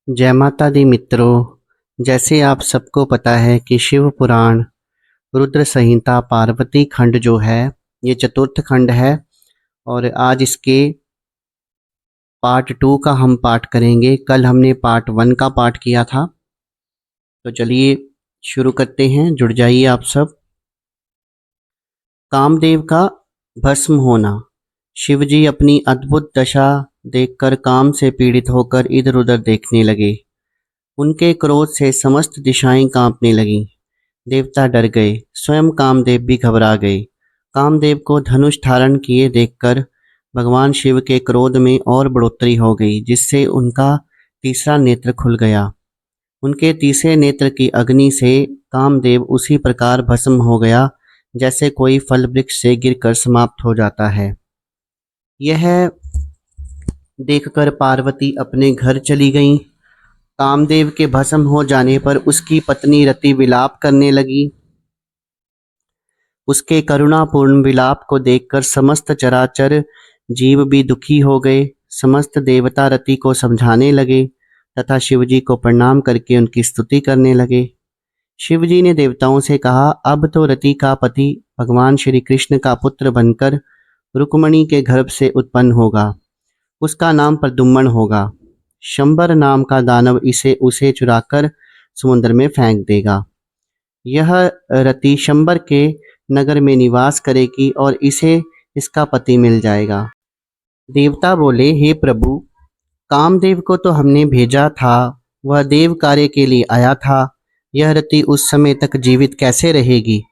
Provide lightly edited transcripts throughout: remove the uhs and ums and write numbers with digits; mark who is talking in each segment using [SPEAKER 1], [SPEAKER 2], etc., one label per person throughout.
[SPEAKER 1] जय माता दी मित्रों। जैसे आप सबको पता है कि शिव पुराण रुद्र संहिता पार्वती खंड जो है ये चतुर्थ खंड है और आज इसके पार्ट 2 का हम पाठ करेंगे। कल हमने पार्ट 1 का पाठ किया था। तो चलिए शुरू करते हैं, जुड़ जाइए आप सब। कामदेव का भस्म होना। शिवजी अपनी अद्भुत दशा देखकर काम से पीड़ित होकर इधर उधर देखने लगे। उनके क्रोध से समस्त दिशाएं कांपने लगीं। देवता डर गए, स्वयं कामदेव भी घबरा गए। कामदेव को धनुष धारण किए देखकर भगवान शिव के क्रोध में और बढ़ोतरी हो गई, जिससे उनका तीसरा नेत्र खुल गया। उनके तीसरे नेत्र की अग्नि से कामदेव उसी प्रकार भस्म हो गया जैसे कोई फल वृक्ष से गिरकर समाप्त हो जाता है। यह देखकर पार्वती अपने घर चली गईं। कामदेव के भस्म हो जाने पर उसकी पत्नी रति विलाप करने लगी। उसके करुणापूर्ण विलाप को देखकर समस्त चराचर जीव भी दुखी हो गए। समस्त देवता रति को समझाने लगे तथा शिवजी को प्रणाम करके उनकी स्तुति करने लगे। शिवजी ने देवताओं से कहा, अब तो रति का पति भगवान श्री कृष्ण का पुत्र बनकर रुक्मणी के गर्भ से उत्पन्न होगा। उसका नाम प्रद्युम्न होगा। शंबर नाम का दानव उसे चुराकर समुद्र में फेंक देगा। यह रति शंबर के नगर में निवास करेगी और इसे इसका पति मिल जाएगा। देवता बोले, हे प्रभु, कामदेव को तो हमने भेजा था, वह देव कार्य के लिए आया था। यह रति उस समय तक जीवित कैसे रहेगी?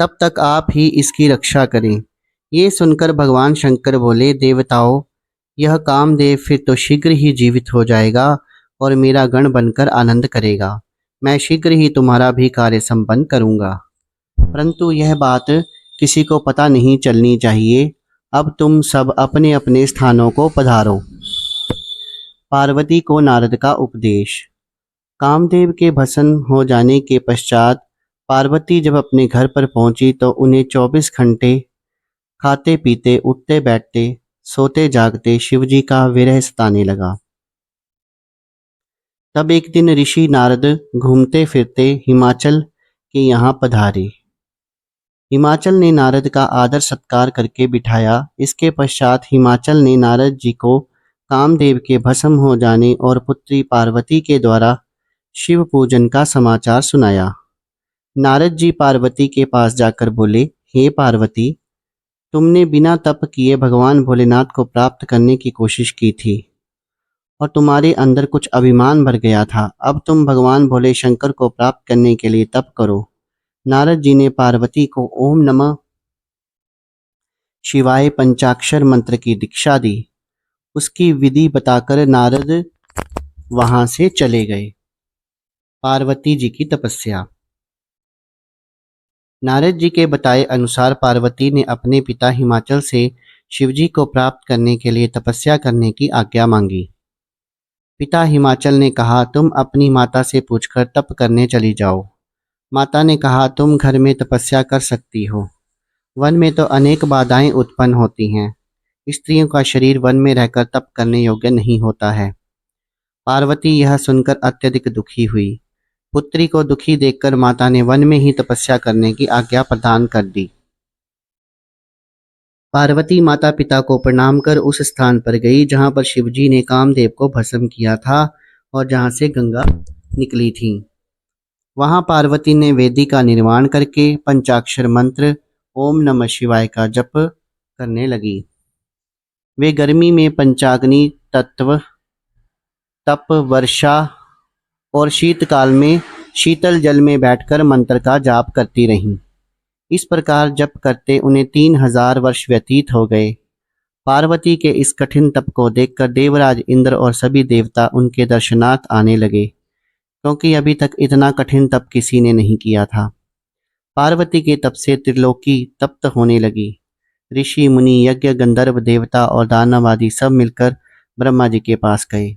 [SPEAKER 1] तब तक आप ही इसकी रक्षा करें। ये सुनकर भगवान शंकर बोले, देवताओं, यह कामदेव फिर तो शीघ्र ही जीवित हो जाएगा और मेरा गण बनकर आनंद करेगा। मैं शीघ्र ही तुम्हारा भी कार्य संपन्न करूंगा, परंतु यह बात किसी को पता नहीं चलनी चाहिए। अब तुम सब अपने अपने स्थानों को पधारो। पार्वती को नारद का उपदेश। कामदेव के भस्म हो जाने के पश्चात पार्वती जब अपने घर पर पहुंची तो उन्हें 24 घंटे खाते पीते, उठते बैठते, सोते जागते शिवजी का विरह सताने लगा। तब एक दिन ऋषि नारद घूमते फिरते हिमाचल के यहाँ पधारे। हिमाचल ने नारद का आदर सत्कार करके बिठाया। इसके पश्चात हिमाचल ने नारद जी को कामदेव के भस्म हो जाने और पुत्री पार्वती के द्वारा शिव पूजन का समाचार सुनाया। नारद जी पार्वती के पास जाकर बोले, हे पार्वती, तुमने बिना तप किए भगवान भोलेनाथ को प्राप्त करने की कोशिश की थी और तुम्हारे अंदर कुछ अभिमान भर गया था। अब तुम भगवान भोले शंकर को प्राप्त करने के लिए तप करो। नारद जी ने पार्वती को ओम नमः शिवाय पंचाक्षर मंत्र की दीक्षा दी। उसकी विधि बताकर नारद वहां से चले गए। पार्वती जी की तपस्या। नारद जी के बताए अनुसार पार्वती ने अपने पिता हिमाचल से शिवजी को प्राप्त करने के लिए तपस्या करने की आज्ञा मांगी। पिता हिमाचल ने कहा, तुम अपनी माता से पूछकर तप करने चली जाओ। माता ने कहा, तुम घर में तपस्या कर सकती हो, वन में तो अनेक बाधाएं उत्पन्न होती हैं। स्त्रियों का शरीर वन में रहकर तप करने योग्य नहीं होता है। पार्वती यह सुनकर अत्यधिक दुखी हुई। पुत्री को दुखी देखकर माता ने वन में ही तपस्या करने की आज्ञा प्रदान कर दी। पार्वती माता पिता को प्रणाम कर उस स्थान पर गई जहां पर शिवजी ने कामदेव को भस्म किया था और जहां से गंगा निकली थी। वहां पार्वती ने वेदी का निर्माण करके पंचाक्षर मंत्र ओम नमः शिवाय का जप करने लगी। वे गर्मी में पंचाग्नि तत्व तप, वर्षा और शीतकाल में शीतल जल में बैठकर मंत्र का जाप करती रहीं। इस प्रकार जप करते उन्हें 3000 वर्ष व्यतीत हो गए। पार्वती के इस कठिन तप को देखकर देवराज इंद्र और सभी देवता उनके दर्शनार्थ आने लगे, क्योंकि अभी तक इतना कठिन तप किसी ने नहीं किया था। पार्वती के तप से त्रिलोकी तप्त होने लगी। ऋषि मुनि यज्ञ गंधर्व देवता और दानव आदि सब मिलकर ब्रह्मा जी के पास गए।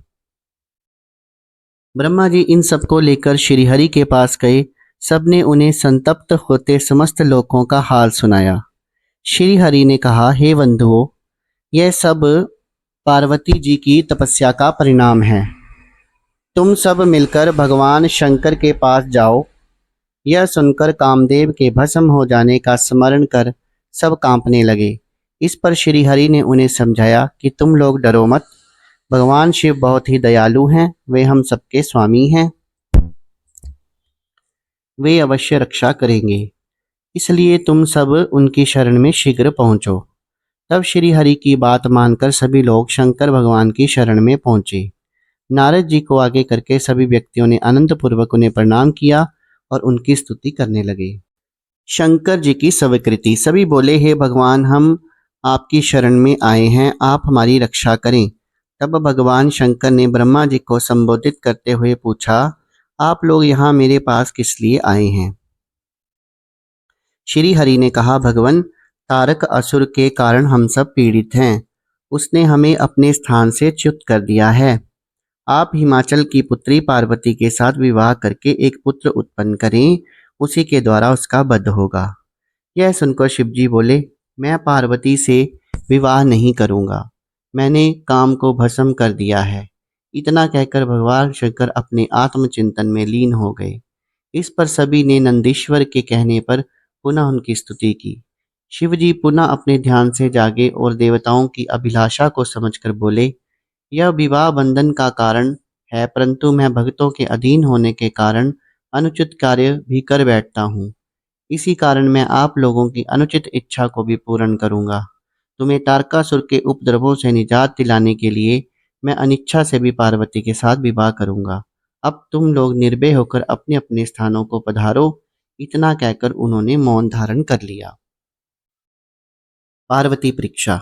[SPEAKER 1] ब्रह्मा जी इन सबको लेकर श्रीहरि के पास गए। सबने उन्हें संतप्त होते समस्त लोकों का हाल सुनाया। श्रीहरि ने कहा, हे बंधुओं, यह सब पार्वती जी की तपस्या का परिणाम है। तुम सब मिलकर भगवान शंकर के पास जाओ। यह सुनकर कामदेव के भस्म हो जाने का स्मरण कर सब कांपने लगे। इस पर श्री हरि ने उन्हें समझाया कि तुम लोग डरो मत। भगवान शिव बहुत ही दयालु हैं, वे हम सबके स्वामी हैं, वे अवश्य रक्षा करेंगे, इसलिए तुम सब उनकी शरण में शीघ्र पहुंचो। तब श्री हरि की बात मानकर सभी लोग शंकर भगवान की शरण में पहुंचे। नारद जी को आगे करके सभी व्यक्तियों ने आनंद पूर्वक उन्हें प्रणाम किया और उनकी स्तुति करने लगे। शंकर जी की स्वीकृति। सभी बोले, हे भगवान, हम आपकी शरण में आए हैं, आप हमारी रक्षा करें। तब भगवान शंकर ने ब्रह्मा जी को संबोधित करते हुए पूछा, आप लोग यहाँ मेरे पास किस लिए आए हैं? श्री हरि ने कहा, भगवान, तारक असुर के कारण हम सब पीड़ित हैं। उसने हमें अपने स्थान से च्युत कर दिया है। आप हिमाचल की पुत्री पार्वती के साथ विवाह करके एक पुत्र उत्पन्न करें, उसी के द्वारा उसका वध होगा। यह सुनकर शिवजी बोले, मैं पार्वती से विवाह नहीं करूंगा, मैंने काम को भस्म कर दिया है। इतना कहकर भगवान शंकर अपने आत्मचिंतन में लीन हो गए। इस पर सभी ने नंदीश्वर के कहने पर पुनः उनकी स्तुति की। शिवजी पुनः अपने ध्यान से जागे और देवताओं की अभिलाषा को समझकर बोले, यह विवाह बंधन का कारण है, परंतु मैं भक्तों के अधीन होने के कारण अनुचित कार्य भी कर बैठता हूँ। इसी कारण मैं आप लोगों की अनुचित इच्छा को भी पूर्ण करूंगा। तुम्हें तारकासुर के उपद्रवों से निजात दिलाने के लिए मैं अनिच्छा से भी पार्वती के साथ विवाह करूंगा। अब तुम लोग निर्भय होकर अपने अपने स्थानों को पधारो। इतना कहकर उन्होंने मौन धारण कर लिया। पार्वती परीक्षा।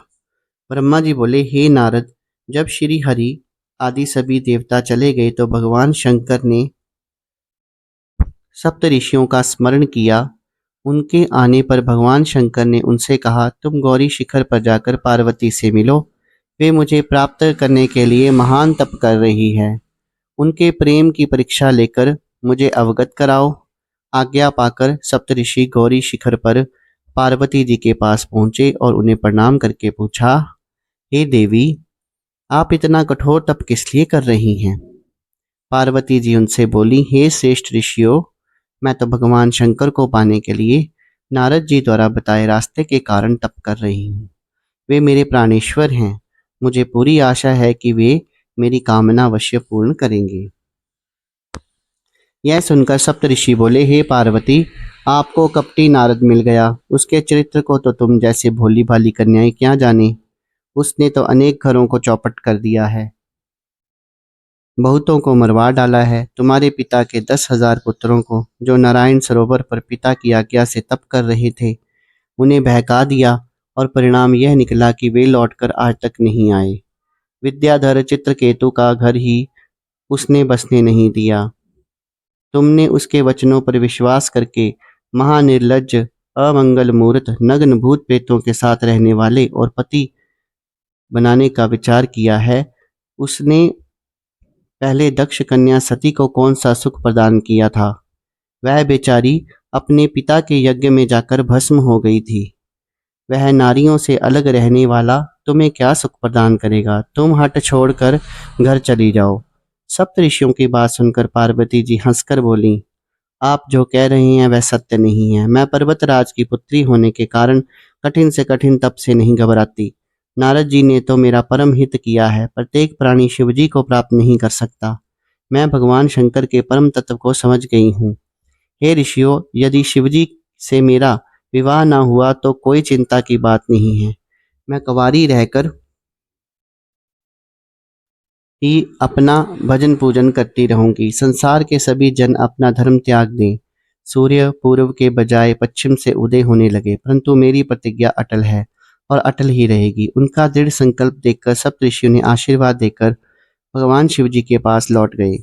[SPEAKER 1] ब्रह्मा जी बोले, हे नारद, जब श्री हरि आदि सभी देवता चले गए तो भगवान शंकर ने सप्त ऋषियों का स्मरण किया। उनके आने पर भगवान शंकर ने उनसे कहा, तुम गौरी शिखर पर जाकर पार्वती से मिलो, वे मुझे प्राप्त करने के लिए महान तप कर रही है। उनके प्रेम की परीक्षा लेकर मुझे अवगत कराओ। आज्ञा पाकर सप्तऋषि गौरी शिखर पर पार्वती जी के पास पहुंचे और उन्हें प्रणाम करके पूछा, हे देवी, आप इतना कठोर तप किस लिए कर रही हैं? पार्वती जी उनसे बोली, हे श्रेष्ठ ऋषियों, मैं तो भगवान शंकर को पाने के लिए नारद जी द्वारा बताए रास्ते के कारण तप कर रही हूँ। वे मेरे प्राणेश्वर हैं, मुझे पूरी आशा है कि वे मेरी कामना अवश्य पूर्ण करेंगे। यह सुनकर सप्तऋषि बोले, हे पार्वती, आपको कपटी नारद मिल गया। उसके चरित्र को तो तुम जैसे भोली भाली कन्याएं क्या जाने। उसने तो अनेक घरों को चौपट कर दिया है, बहुतों को मरवा डाला है। तुम्हारे पिता के 10,000 पुत्रों को, जो नारायण सरोवर पर पिता की आज्ञा से तप कर रहे थे, उन्हें बहका दिया और परिणाम यह निकला कि वे लौटकर आज तक नहीं आए। विद्याधर चित्रकेतु का घर ही उसने बसने नहीं दिया। तुमने उसके वचनों पर विश्वास करके महानिर्लज्ज, अमंगल मूर्त, नग्न भूत प्रेतों के साथ रहने वाले और पति बनाने का विचार किया है। उसने पहले दक्ष कन्या सती को कौन सा सुख प्रदान किया था? वह बेचारी अपने पिता के यज्ञ में जाकर भस्म हो गई थी। वह नारियों से अलग रहने वाला तुम्हें क्या सुख प्रदान करेगा? तुम हट छोड़कर घर चली जाओ। सप्तऋषियों की बात सुनकर पार्वती जी हंसकर बोली, आप जो कह रहे हैं वह सत्य नहीं है। मैं पर्वतराज की पुत्री होने के कारण कठिन से कठिन तप से नहीं घबराती। नारद जी ने तो मेरा परम हित किया है। प्रत्येक प्राणी शिवजी को प्राप्त नहीं कर सकता। मैं भगवान शंकर के परम तत्व को समझ गई हूँ। हे ऋषियों, यदि शिवजी से मेरा विवाह न हुआ तो कोई चिंता की बात नहीं है। मैं कुंवारी रहकर ही अपना भजन पूजन करती रहूंगी। संसार के सभी जन अपना धर्म त्याग दें। सूर्य पूर्व के बजाय पश्चिम से उदय होने लगे, परंतु मेरी प्रतिज्ञा अटल है और अटल ही रहेगी। उनका दृढ़ संकल्प देखकर सप्तऋषियों ने आशीर्वाद देकर भगवान शिव जी के पास लौट गए।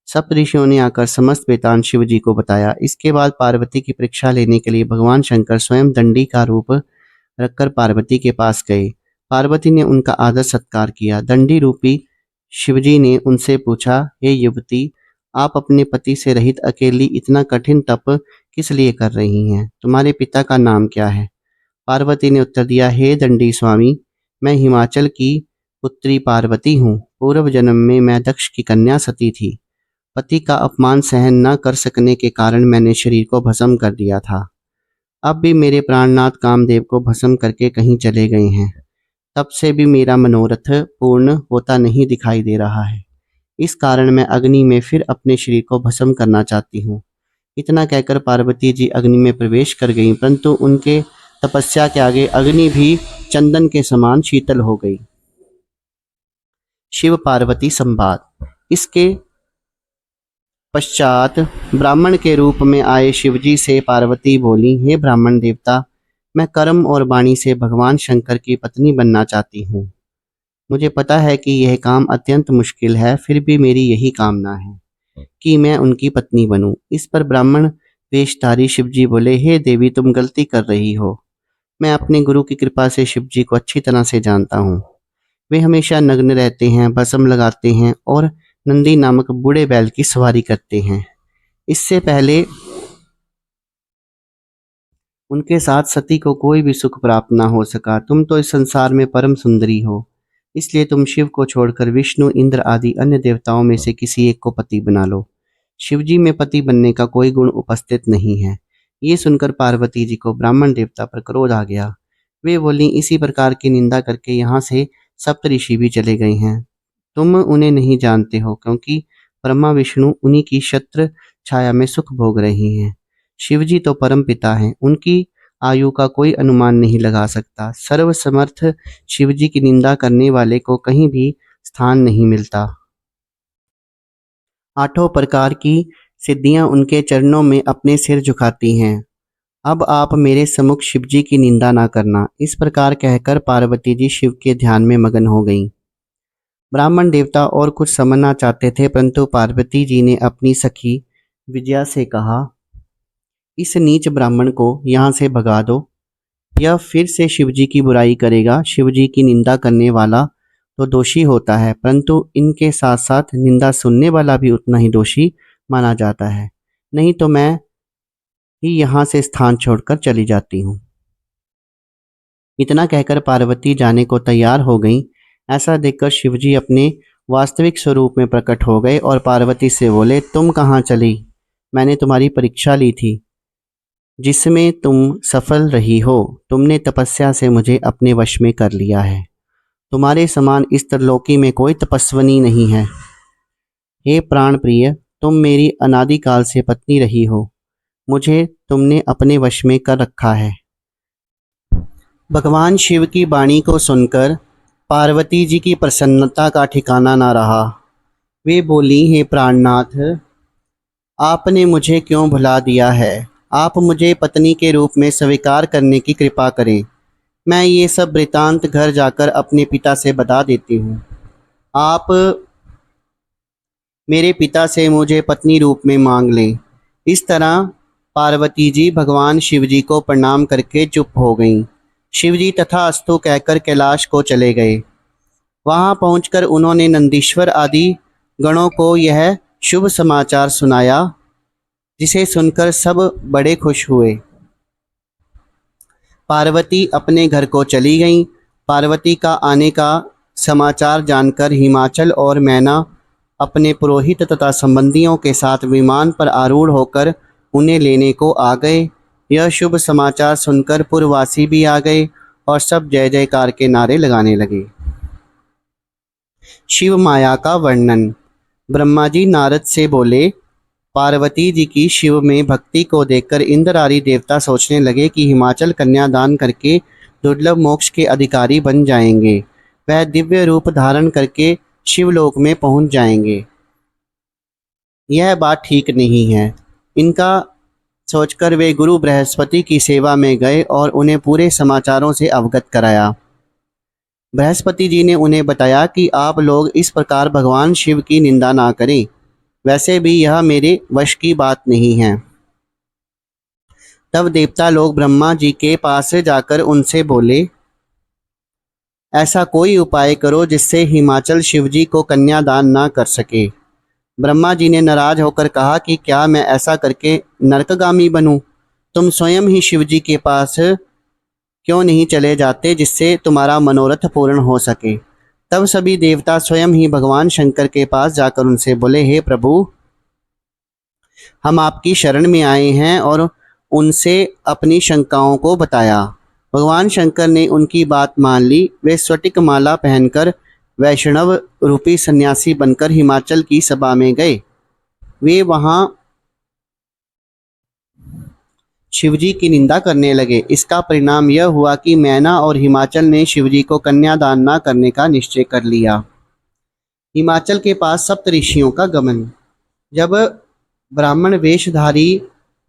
[SPEAKER 1] सप्तऋषियों ने आकर समस्त वृतांत शिव जी को बताया। इसके बाद पार्वती की परीक्षा लेने के लिए भगवान शंकर स्वयं दंडी का रूप रखकर पार्वती के पास गए। पार्वती ने उनका आदर सत्कार किया। दंडी रूपी शिवजी ने उनसे पूछा, हे युवती, आप अपने पति से रहित अकेली इतना कठिन तप किस लिए कर रही हैं? तुम्हारे पिता का नाम क्या है? पार्वती ने उत्तर दिया, हे दंडी स्वामी, मैं हिमाचल की पुत्री पार्वती हूँ। पूर्व जन्म में मैं दक्ष की कन्या सती थी। पति का अपमान सहन न कर सकने के कारण मैंने शरीर को भस्म कर दिया था। अब भी मेरे प्राणनाथ कामदेव को भस्म करके कहीं चले गए हैं। तब से भी मेरा मनोरथ पूर्ण होता नहीं दिखाई दे रहा है। इस कारण मैं अग्नि में फिर अपने शरीर को भस्म करना चाहती हूँ। इतना कहकर पार्वती जी अग्नि में प्रवेश कर गईं, परंतु उनके तपस्या के आगे अग्नि भी चंदन के समान शीतल हो गई। शिव पार्वती संवाद। इसके पश्चात ब्राह्मण के रूप में आए शिवजी से पार्वती बोली, हे ब्राह्मण देवता, मैं कर्म और वाणी से भगवान शंकर की पत्नी बनना चाहती हूँ। मुझे पता है कि यह काम अत्यंत मुश्किल है, फिर भी मेरी यही कामना है कि मैं उनकी पत्नी बनूं। इस पर ब्राह्मण वेशधारी शिवजी बोले, हे देवी, तुम गलती कर रही हो। मैं अपने गुरु की कृपा से शिवजी को अच्छी तरह से जानता हूँ। वे हमेशा नग्न रहते हैं, भस्म लगाते हैं और नंदी नामक बूढ़े बैल की सवारी करते हैं। इससे पहले उनके साथ सती को कोई भी सुख प्राप्त ना हो सका। तुम तो इस संसार में परम सुंदरी हो, इसलिए तुम शिव को छोड़कर विष्णु, इंद्र आदि अन्य देवताओं में से किसी एक को पति बना लो। शिवजी में पति बनने का कोई गुण उपस्थित नहीं है। ये सुनकर पार्वती जी को ब्राह्मण देवता पर क्रोध आ गया। वे बोली, इसी प्रकार की निंदा करके यहाँ से सप्तऋषि भी चले गए हैं। तुम उन्हें नहीं जानते हो, क्योंकि ब्रह्मा विष्णु उन्हीं की छत्र छाया में सुख भोग रहे हैं। शिवजी तो परम पिता हैं, उनकी आयु का कोई अनुमान नहीं लगा सकता। सर्वसमर्थ शिवजी की निंदा करने वाले को कहीं भी स्थान नहीं मिलता। आठों प्रकार की सिद्धियां उनके चरणों में अपने सिर झुकाती हैं। अब आप मेरे सम्मुख शिवजी की निंदा ना करना। इस प्रकार कहकर पार्वती जी शिव के ध्यान में मगन हो गईं। ब्राह्मण देवता और कुछ समझना चाहते थे, परंतु पार्वती जी ने अपनी सखी विजया से कहा, इस नीच ब्राह्मण को यहाँ से भगा दो। यह फिर से शिवजी की बुराई करेगा। शिवजी की निंदा करने वाला तो दोषी होता है, परंतु इनके साथ साथ निंदा सुनने वाला भी उतना ही दोषी माना जाता है। नहीं तो मैं ही यहाँ से स्थान छोड़कर चली जाती हूँ। इतना कहकर पार्वती जाने को तैयार हो गईं। ऐसा देखकर शिवजी अपने वास्तविक स्वरूप में प्रकट हो गए और पार्वती से बोले, तुम कहाँ चली? मैंने तुम्हारी परीक्षा ली थी, जिसमें तुम सफल रही हो। तुमने तपस्या से मुझे अपने वश में कर लिया है। तुम्हारे समान इस त्रिलोकी में कोई तपस्विनी नहीं है। हे प्राण प्रिय, तुम मेरी अनादिकाल से पत्नी रही हो। मुझे तुमने अपने वश में कर रखा है। भगवान शिव की वाणी को सुनकर पार्वती जी की प्रसन्नता का ठिकाना ना रहा। वे बोली, हे प्राणनाथ, आपने मुझे क्यों भुला दिया है? आप मुझे पत्नी के रूप में स्वीकार करने की कृपा करें। मैं ये सब वृतांत घर जाकर अपने पिता से बता देती हूँ। आप मेरे पिता से मुझे पत्नी रूप में मांग लें। इस तरह पार्वती जी भगवान शिवजी को प्रणाम करके चुप हो गईं। शिवजी तथास्तु कहकर कैलाश को चले गए। वहां पहुंचकर उन्होंने नंदीश्वर आदि गणों को यह शुभ समाचार सुनाया, जिसे सुनकर सब बड़े खुश हुए। पार्वती अपने घर को चली गईं। पार्वती का आने का समाचार जानकर हिमाचल और मैना अपने पुरोहित तथा संबंधियों के साथ विमान पर आरूढ़ होकर उन्हें लेने को आ गए। यह शुभ समाचार सुनकर पुरवासी भी आ गए और सब जय जयकार के नारे लगाने लगे। शिव माया का वर्णन। ब्रह्मा जी नारद से बोले, पार्वती जी की शिव में भक्ति को देखकर इंद्र आदि देवता सोचने लगे कि हिमाचल कन्या दान करके दुर्लभ मोक्ष के अधिकारी बन जाएंगे। वह दिव्य रूप धारण करके शिवलोक में पहुंच जाएंगे। यह बात ठीक नहीं है। इनका सोचकर वे गुरु बृहस्पति की सेवा में गए और उन्हें पूरे समाचारों से अवगत कराया। बृहस्पति जी ने उन्हें बताया कि आप लोग इस प्रकार भगवान शिव की निंदा ना करें। वैसे भी यह मेरे वश की बात नहीं है। तब देवता लोग ब्रह्मा जी के पास जाकर उनसे बोले, ऐसा कोई उपाय करो जिससे हिमाचल शिवजी को कन्यादान ना कर सके। ब्रह्मा जी ने नाराज होकर कहा कि क्या मैं ऐसा करके नरकगामी बनूं? तुम स्वयं ही शिवजी के पास क्यों नहीं चले जाते, जिससे तुम्हारा मनोरथ पूर्ण हो सके? तब सभी देवता स्वयं ही भगवान शंकर के पास जाकर उनसे बोले, हे प्रभु, हम आपकी शरण में आए हैं, और उनसे अपनी शंकाओं को बताया। भगवान शंकर ने उनकी बात मान ली। वे स्फटिक माला पहनकर वैष्णव रूपी सन्यासी बनकर हिमाचल की सभा में गए। वे वहां शिवजी की निंदा करने लगे। इसका परिणाम यह हुआ कि मैना और हिमाचल ने शिवजी को कन्यादान न करने का निश्चय कर लिया। हिमाचल के पास सप्त ऋषियों का गमन। जब ब्राह्मण वेशधारी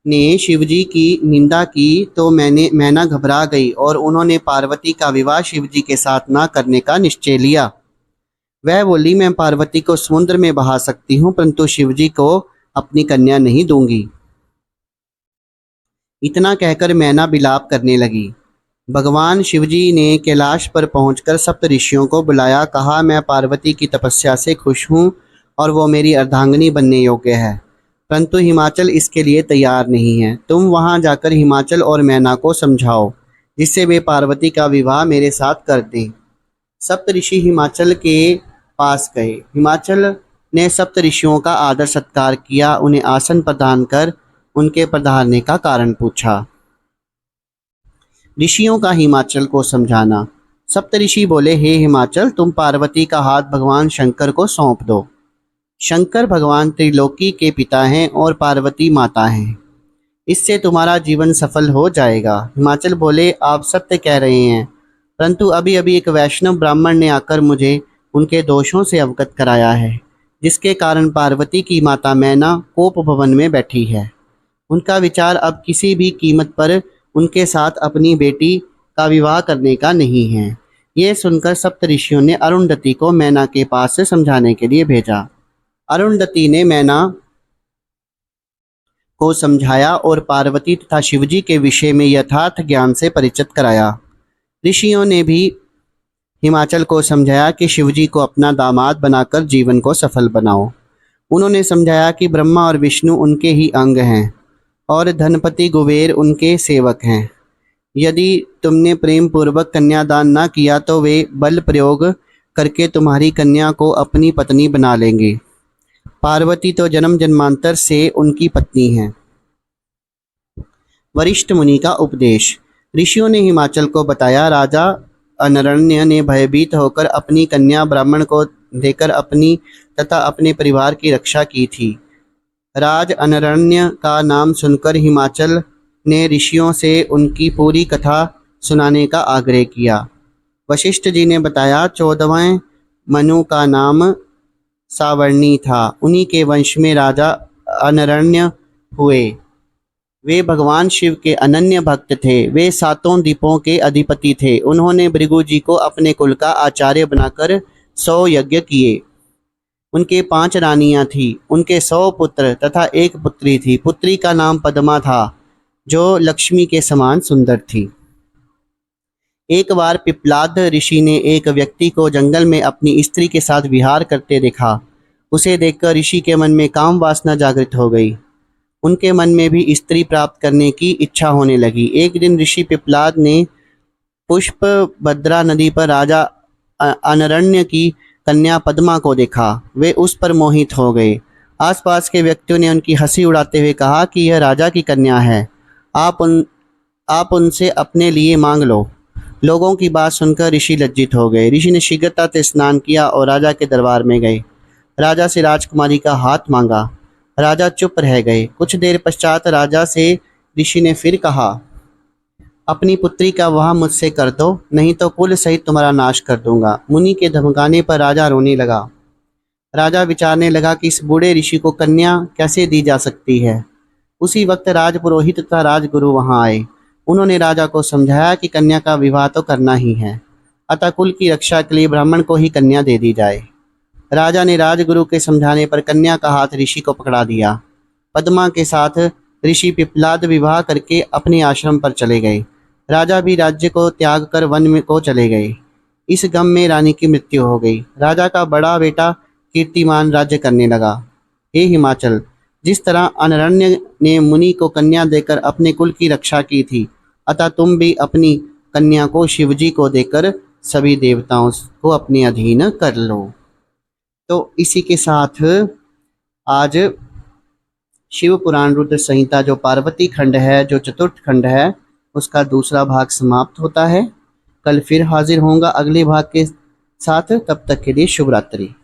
[SPEAKER 1] ने शिवजी की निंदा की तो मैना घबरा गई और उन्होंने पार्वती का विवाह शिवजी के साथ न करने का निश्चय लिया। वह बोली, मैं पार्वती को समुद्र में बहा सकती हूँ, परंतु शिवजी को अपनी कन्या नहीं दूंगी। इतना कहकर मैना विलाप करने लगी। भगवान शिवजी ने कैलाश पर पहुंचकर सप्त ऋषियों को बुलाया। कहा, मैं पार्वती की तपस्या से खुश हूँ और वो मेरी अर्धांगिनी बनने योग्य है, परंतु हिमाचल इसके लिए तैयार नहीं है। तुम वहां जाकर हिमाचल और मैना को समझाओ, जिससे वे पार्वती का विवाह मेरे साथ कर दें। सप्त ऋषि हिमाचल के पास गए। हिमाचल ने सप्त ऋषियों का आदर सत्कार किया, उन्हें आसन प्रदान कर उनके पधारने का कारण पूछा। ऋषियों का हिमाचल को समझाना। सप्त ऋषि बोले, हे हिमाचल, तुम पार्वती का हाथ भगवान शंकर को सौंप दो। शंकर भगवान त्रिलोकी के पिता हैं और पार्वती माता हैं। इससे तुम्हारा जीवन सफल हो जाएगा। हिमाचल बोले, आप सत्य कह रहे हैं, परंतु अभी अभी एक वैष्णव ब्राह्मण ने आकर मुझे उनके दोषों से अवगत कराया है, जिसके कारण पार्वती की माता मैना कोप भवन में बैठी है। उनका विचार अब किसी भी कीमत पर उनके साथ अपनी बेटी का विवाह करने का नहीं है। ये सुनकर सप्त ऋषियों ने अरुंधति को मैना के पास से समझाने के लिए भेजा। अरुंधति ने मैना को समझाया और पार्वती तथा शिवजी के विषय में यथार्थ ज्ञान से परिचित कराया। ऋषियों ने भी हिमाचल को समझाया कि शिवजी को अपना दामाद बनाकर जीवन को सफल बनाओ। उन्होंने समझाया कि ब्रह्मा और विष्णु उनके ही अंग हैं और धनपति कुबेर उनके सेवक हैं। यदि तुमने प्रेम पूर्वक कन्यादान न किया तो वे बल प्रयोग करके तुम्हारी कन्या को अपनी पत्नी बना लेंगे। पार्वती तो जन्म जन्मांतर से उनकी पत्नी हैं। वरिष्ठ मुनि का उपदेश। ऋषियों ने हिमाचल को बताया, राजा अनरण्य ने भयभीत होकर अपनी कन्या ब्राह्मण को देकर अपनी तथा अपने परिवार की रक्षा की थी। राज अनरण्य का नाम सुनकर हिमाचल ने ऋषियों से उनकी पूरी कथा सुनाने का आग्रह किया। वशिष्ठ जी ने बताया, 14वें मनु का नाम सावर्णी था। उन्हीं के वंश में राजा अनरण्य हुए। वे भगवान शिव के अनन्य भक्त थे। वे 7 द्वीपों के अधिपति थे। उन्होंने भृगु जी को अपने कुल का आचार्य बनाकर 100 यज्ञ किए। उनके 5 रानियां थीं। उनके 100 पुत्र तथा 1 पुत्री थी। पुत्री का नाम पद्मा था, जो लक्ष्मी के समान सुंदर थी। एक बार पिप्लाद ऋषि ने एक व्यक्ति को जंगल में अपनी स्त्री के साथ विहार करते देखा। उसे देखकर ऋषि के मन में काम वासना जागृत हो गई। उनके मन में भी स्त्री प्राप्त करने की इच्छा होने लगी। एक दिन ऋषि पिप्लाद ने पुष्प भद्रा नदी पर राजा अनरण्य की कन्या पद्मा को देखा। वे उस पर मोहित हो गए। आसपास के व्यक्तियों ने उनकी हंसी उड़ाते हुए कहा कि यह राजा की कन्या है, आप उनसे अपने लिए मांग लो। लोगों की बात सुनकर ऋषि लज्जित हो गए। ऋषि ने शीघ्रता से स्नान किया और राजा के दरबार में गए। राजा से राजकुमारी का हाथ मांगा। राजा चुप रह गए। कुछ देर पश्चात राजा से ऋषि ने फिर कहा, अपनी पुत्री का विवाह मुझसे कर दो, नहीं तो कुल सहित तुम्हारा नाश कर दूंगा। मुनि के धमकाने पर राजा रोने लगा। राजा विचारने लगा कि इस बूढ़े ऋषि को कन्या कैसे दी जा सकती है। उसी वक्त राजपुरोहित तथा राजगुरु वहां आए। उन्होंने राजा को समझाया कि कन्या का विवाह तो करना ही है, अतः कुल की रक्षा के लिए ब्राह्मण को ही कन्या दे दी जाए। राजा ने राजगुरु के समझाने पर कन्या का हाथ ऋषि को पकड़ा दिया। पद्मा के साथ ऋषि पिप्लाद विवाह करके अपने आश्रम पर चले गए। राजा भी राज्य को त्याग कर वन में को चले गए। इस गम में रानी की मृत्यु हो गई। राजा का बड़ा बेटा कीर्तिमान राज्य करने लगा। हे हिमाचल, जिस तरह अनरण्य ने मुनि को कन्या देकर अपने कुल की रक्षा की थी, अतः तुम भी अपनी कन्या को शिवजी को देकर सभी देवताओं को अपने अधीन कर लो। तो इसी के साथ आज शिव पुराण रुद्र संहिता जो पार्वती खंड है, जो चतुर्थ खंड है, उसका दूसरा भाग समाप्त होता है। कल फिर हाजिर होऊंगा अगले भाग के साथ। तब तक के लिए शुभ रात्रि।